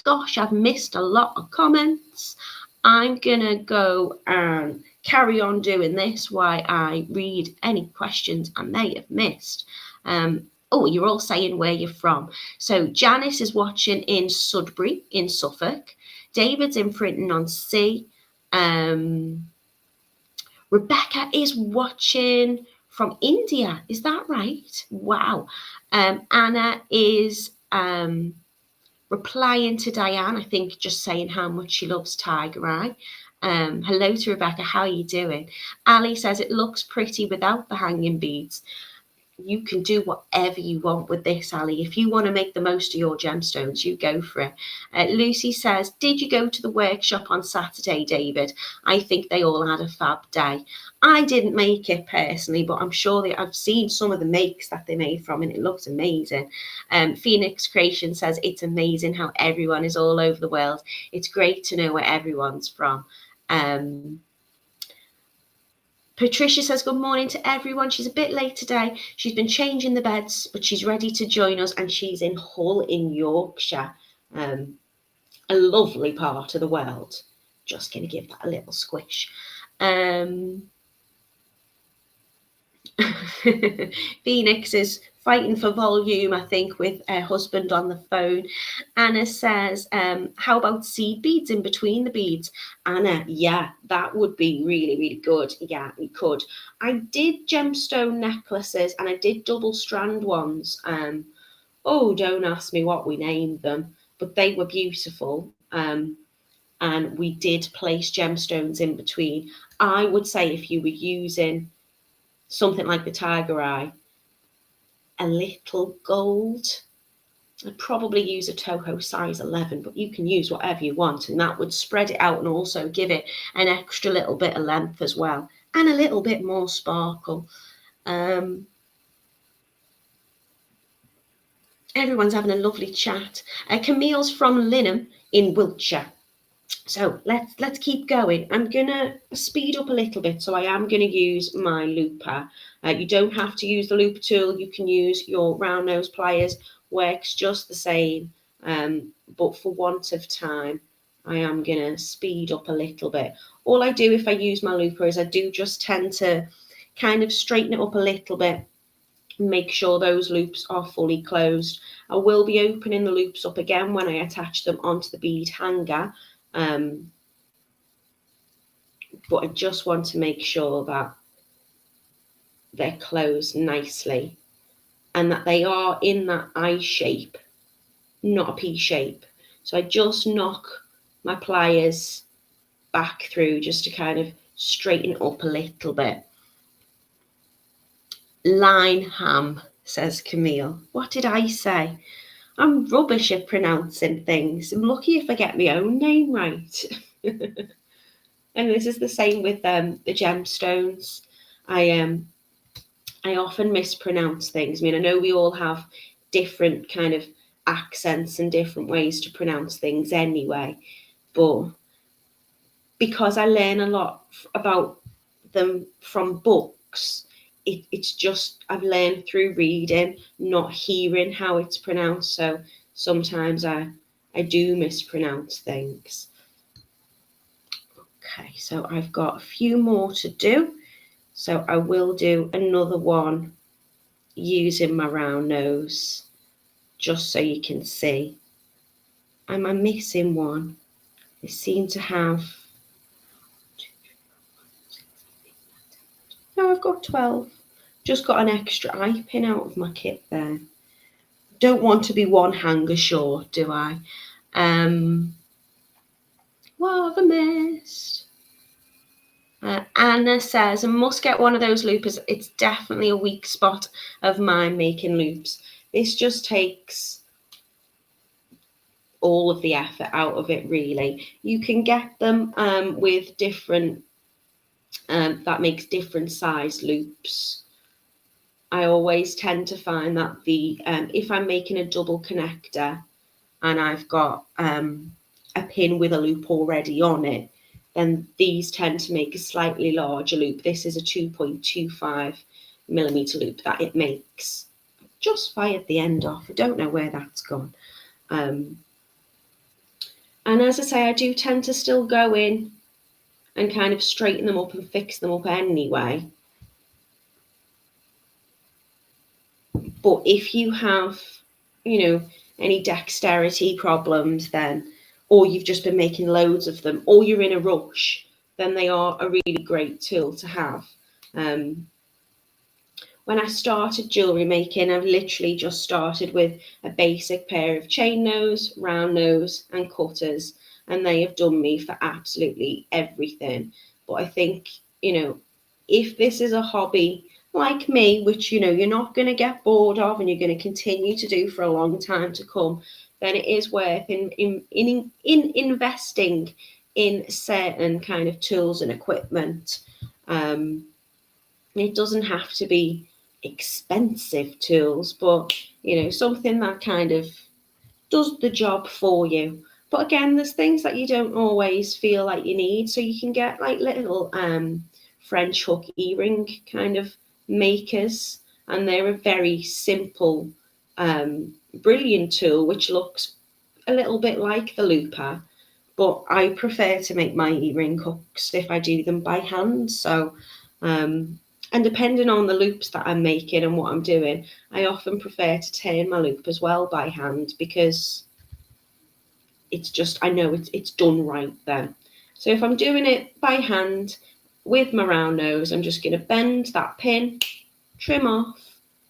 Speaker 1: Gosh, I've missed a lot of comments. I'm gonna go and carry on doing this while I read any questions I may have missed. Oh, you're all saying where you're from. So Janice is watching in Sudbury in Suffolk. David's in Frinton-on-Sea. Rebecca is watching from India. Is that right? Wow. Anna is replying to Diane, I think, just saying how much she loves Tiger Eye. Hello to Rebecca. How are you doing? Ali says it looks pretty without the hanging beads. You can do whatever you want with this, Ali. If you want to make the most of your gemstones, you go for it. Lucy says, did you go to the workshop on Saturday, David? I think they all had a fab day. I didn't make it personally, but I'm sure that I've seen some of the makes that they made from, and it looks amazing. Phoenix Creation says, it's amazing how everyone is all over the world. It's great to know where everyone's from. Patricia says, good morning to everyone. She's a bit late today. She's been changing the beds, but she's ready to join us, and she's in Hull in Yorkshire, a lovely part of the world. Just going to give that a little squish. Phoenix is fighting for volume, I think, with her husband on the phone. Anna says, how about seed beads in between the beads? Anna, yeah, that would be really, really good. Yeah, we could. I did gemstone necklaces and I did double strand ones. Oh, don't ask me what we named them, but they were beautiful. And we did place gemstones in between. I would say if you were using something like the Tiger Eye, a little gold. I'd probably use a Toho size 11, but you can use whatever you want, and that would spread it out and also give it an extra little bit of length as well, and a little bit more sparkle. Everyone's having a lovely chat. Camille's from Linham in Wiltshire. So let's keep going. I'm gonna speed up a little bit, so I am gonna use my looper. You don't have to use the looper tool. You can use your round nose pliers. Works just the same. But for want of time, I am gonna speed up a little bit. All I do if I use my looper is I do just tend to kind of straighten it up a little bit. Make sure those loops are fully closed. I will be opening the loops up again when I attach them onto the bead hanger. But I just want to make sure that they're closed nicely and that they are in that I shape, not a P shape. So I just knock my pliers back through just to kind of straighten it up a little bit. Line ham, says Camille. What did I say? I'm rubbish at pronouncing things. I'm lucky if I get my own name right. And this is the same with the gemstones. I often mispronounce things. I mean, I know we all have different kind of accents and different ways to pronounce things anyway, but because I learn a lot about them from books, it's just I've learned through reading, not hearing how it's pronounced. So sometimes I do mispronounce things. Okay, so I've got a few more to do. So I will do another one using my round nose, just so you can see. Am I missing one? I seem to have... No, I've got 12. Just got an extra eye pin out of my kit there. Don't want to be one hanger short, do I? What have I missed? Anna says, I must get one of those loopers. It's definitely a weak spot of mine, making loops. This just takes all of the effort out of it, really. You can get them with different, that makes different size loops. I always tend to find that if I'm making a double connector and I've got a pin with a loop already on it, then these tend to make a slightly larger loop. This is a 2.25 millimeter loop that it makes. Just fired the end off. I don't know where that's gone. And as I say, I do tend to still go in and kind of straighten them up and fix them up anyway. But if you have, any dexterity problems, then, or you've just been making loads of them, or you're in a rush, then they are a really great tool to have. When I started jewellery making, I've literally just started with a basic pair of chain nose, round nose and cutters, and they have done me for absolutely everything. But I think, if this is a hobby like me, which, you're not going to get bored of and you're going to continue to do for a long time to come, then it is worth in investing in certain kind of tools and equipment. It doesn't have to be expensive tools, but something that kind of does the job for you. But again, there's things that you don't always feel like you need, so you can get like little French hook earring kind of makers, and they're a very simple, brilliant tool which looks a little bit like the looper, but I prefer to make my earring hooks if I do them by hand. So and depending on the loops that I'm making and what I'm doing, I often prefer to turn my loop as well by hand, because it's just, I know it's done right then. So if I'm doing it by hand with my round nose, I'm just going to bend that pin, trim off,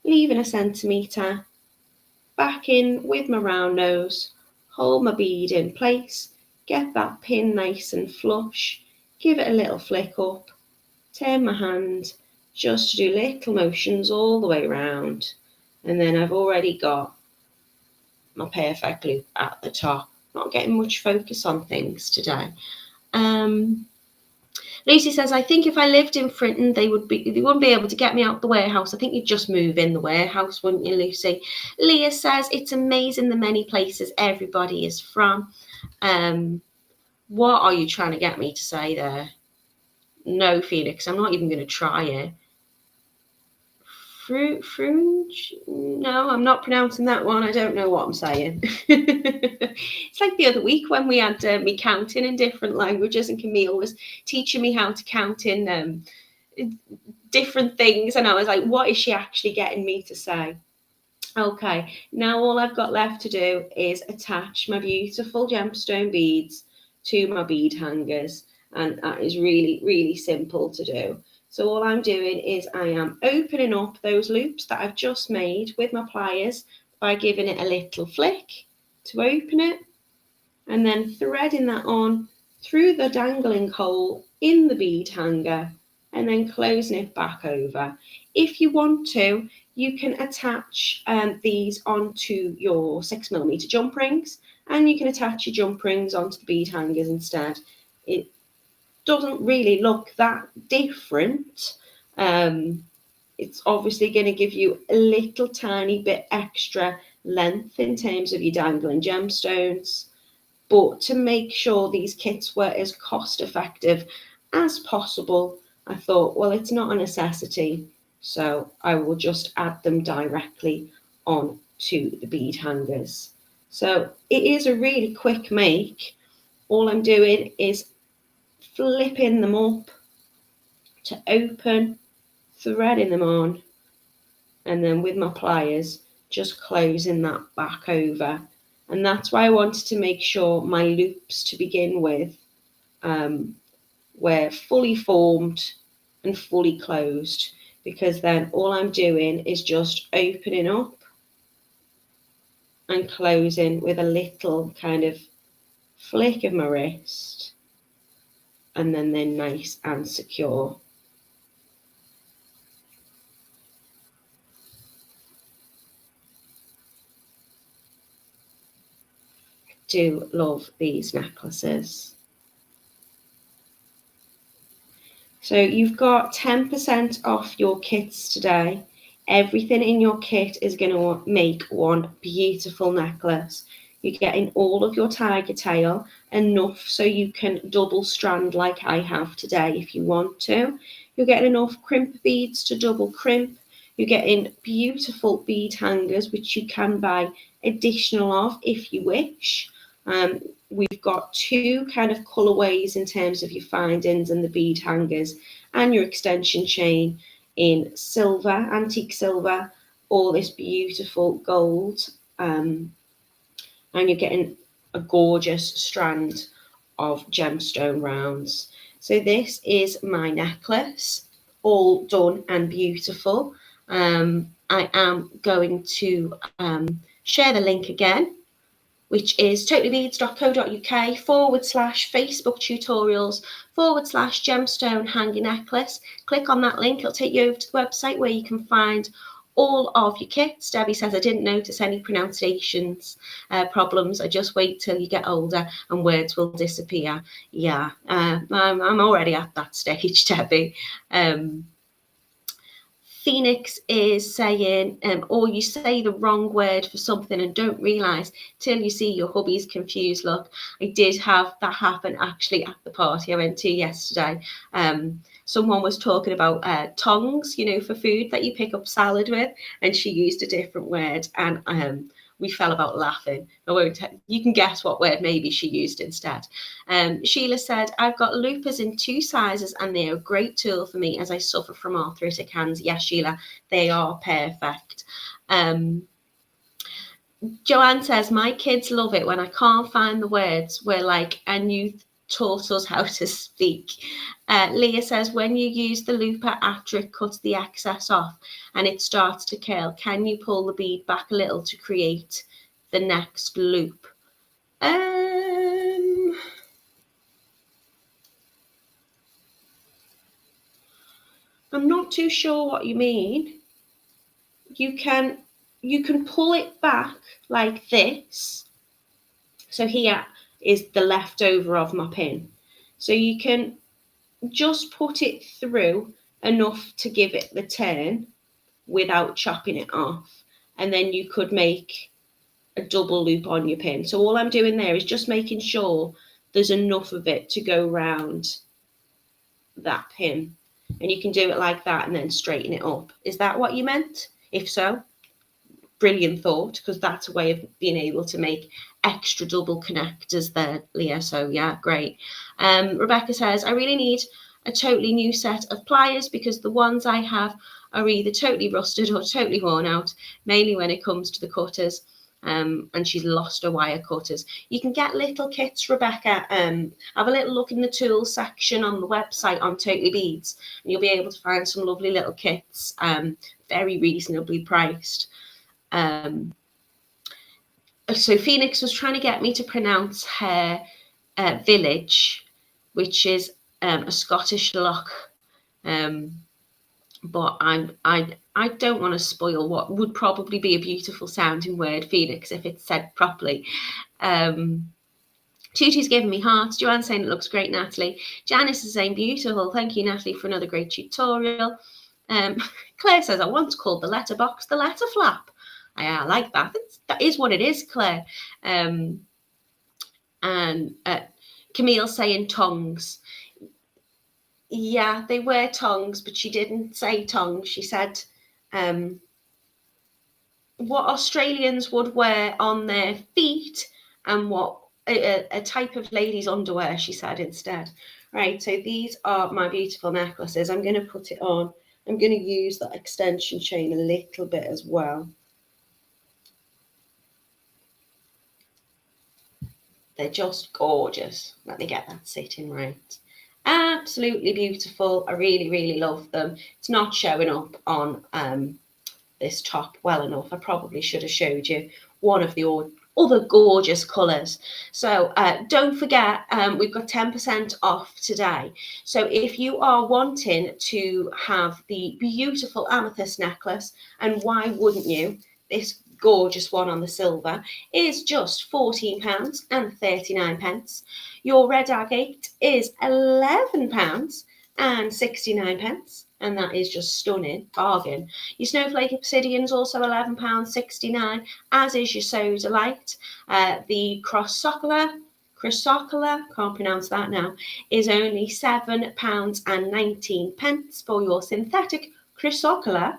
Speaker 1: leaving a centimetre, back in with my round nose, hold my bead in place, get that pin nice and flush, give it a little flick up, turn my hand just to do little motions all the way around, and then I've already got my perfect loop at the top. Not getting much focus on things today. Lucy says, I think if I lived in Frinton, they wouldn't be able to get me out the warehouse. I think you'd just move in the warehouse, wouldn't you, Lucy? Leah says, it's amazing the many places everybody is from. What are you trying to get me to say there? No, Felix, I'm not even going to try it. Frunge? No, I'm not pronouncing that one. I don't know what I'm saying. It's like the other week when we had me counting in different languages, and Camille was teaching me how to count in different things, and I was like, what is she actually getting me to say? Okay, now all I've got left to do is attach my beautiful gemstone beads to my bead hangers, and that is really, really simple to do. So all I'm doing is I am opening up those loops that I've just made with my pliers by giving it a little flick to open it, and then threading that on through the dangling hole in the bead hanger, and then closing it back over. If you want to, you can attach these onto your 6mm jump rings, and you can attach your jump rings onto the bead hangers instead. It doesn't really look that different. It's obviously going to give you a little tiny bit extra length in terms of your dangling gemstones, but to make sure these kits were as cost effective as possible, I thought, well, it's not a necessity, so I will just add them directly onto the bead hangers. So it is a really quick make. All I'm doing is flipping them up to open, threading them on, and then with my pliers just closing that back over. And that's why I wanted to make sure my loops to begin with were fully formed and fully closed, because then all I'm doing is just opening up and closing with a little kind of flick of my wrist. and then they're nice and secure. Do love these necklaces. So you've got 10% off your kits today. Everything in your kit is going to make one beautiful necklace. You're getting all of your Tigertail, enough so you can double strand like I have today if you want to. You're getting enough crimp beads to double crimp. You're getting beautiful bead hangers, which you can buy additional of if you wish. We've got two kind of colorways in terms of your findings and the bead hangers, and your extension chain in silver, antique silver, or this beautiful gold. And you're getting a gorgeous strand of gemstone rounds. So this is my necklace, all done and beautiful. I am going to share the link again, which is totallybeads.co.uk/Facebook tutorials /gemstone hanging necklace. Click on that link, it'll take you over to the website where you can find all of your kits. Debbie says, I didn't notice any pronunciations problems. I just wait till you get older and words will disappear. Yeah, I'm already at that stage, Debbie. Phoenix is saying, or you say the wrong word for something and don't realise till you see your hubby's confused look. I did have that happen actually at the party I went to yesterday. Someone was talking about tongs, you know, for food that you pick up salad with, and she used a different word, and we fell about laughing. You can guess what word maybe she used instead. Sheila said, I've got loopers in 2 sizes and they're a great tool for me as I suffer from arthritic hands. Yes, Sheila, they are perfect. Joanne says, my kids love it when I can't find the words. We're like, and you taught us how to speak. Leah says, when you use the looper after it cuts the excess off and it starts to curl, can you pull the bead back a little to create the next loop? I'm not too sure what you mean. You can pull it back like this. So here is the leftover of my pin. So you can just put it through enough to give it the turn without chopping it off. And then you could make a double loop on your pin. So all I'm doing there is just making sure there's enough of it to go round that pin. And you can do it like that and then straighten it up. Is that what you meant? If so, brilliant thought, because that's a way of being able to make extra double connectors there, Leah. So yeah, great. Rebecca says, I really need a totally new set of pliers because the ones I have are either totally rusted or totally worn out, mainly when it comes to the cutters. And she's lost her wire cutters. You can get little kits, Rebecca. Have a little look in the tools section on the website on Totally Beads, and you'll be able to find some lovely little kits, very reasonably priced. So Phoenix was trying to get me to pronounce her village, which is a Scottish loch. But I don't want to spoil what would probably be a beautiful sounding word, Phoenix, if it's said properly. Tuti's giving me hearts. Joanne's saying it looks great, Natalie. Janice is saying beautiful. Thank you, Natalie, for another great tutorial. Claire says, I once called the letterbox the letter flap. I like that. That is what it is, Claire. And Camille saying tongs. Yeah, they were tongs, but she didn't say tongs. She said what Australians would wear on their feet and what a type of ladies' underwear, she said instead. Right, so these are my beautiful necklaces. I'm going to put it on. I'm going to use that extension chain a little bit as well. They're just gorgeous. Let me get that sitting right. Absolutely beautiful. I really, really love them. It's not showing up on this top well enough. I probably should have showed you one of the other gorgeous colours. So don't forget, we've got 10% off today. So if you are wanting to have the beautiful amethyst necklace, and why wouldn't you, this gorgeous one on the silver is just £14.39. Your red agate is £11.69, and that is just stunning, bargain. Your snowflake obsidian's also £11.69, as is your sodalite. The chrysocolla, can't pronounce that now, is only £7.19 for your synthetic chrysocolla,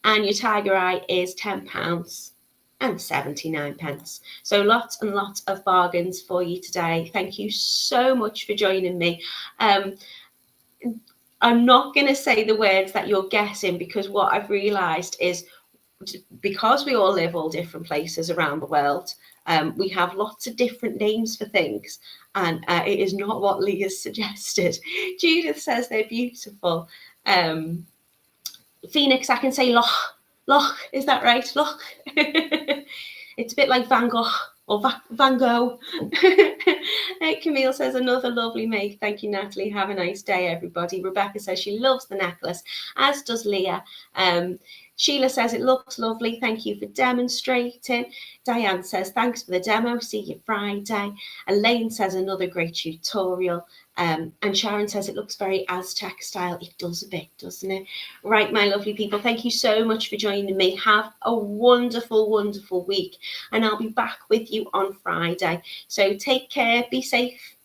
Speaker 1: and your tiger eye is £10.79. So lots and lots of bargains for you today. Thank you so much for joining me. I'm not going to say the words that you're guessing, because what I've realised is, because we all live all different places around the world, we have lots of different names for things, and it is not what Lee has suggested. Judith says they're beautiful. Phoenix, I can say Loch, is that right? Loch. It's a bit like Van Gogh or Van Gogh. Camille says, another lovely make. Thank you, Natalie. Have a nice day, everybody. Rebecca says she loves the necklace, as does Leah. Sheila says it looks lovely. Thank you for demonstrating. Diane says, thanks for the demo. See you Friday. Elaine says, another great tutorial. And Sharon says it looks very Aztec style. It does a bit, doesn't it? Right, my lovely people, thank you so much for joining me. Have a wonderful, wonderful week, and I'll be back with you on Friday. So take care, be safe,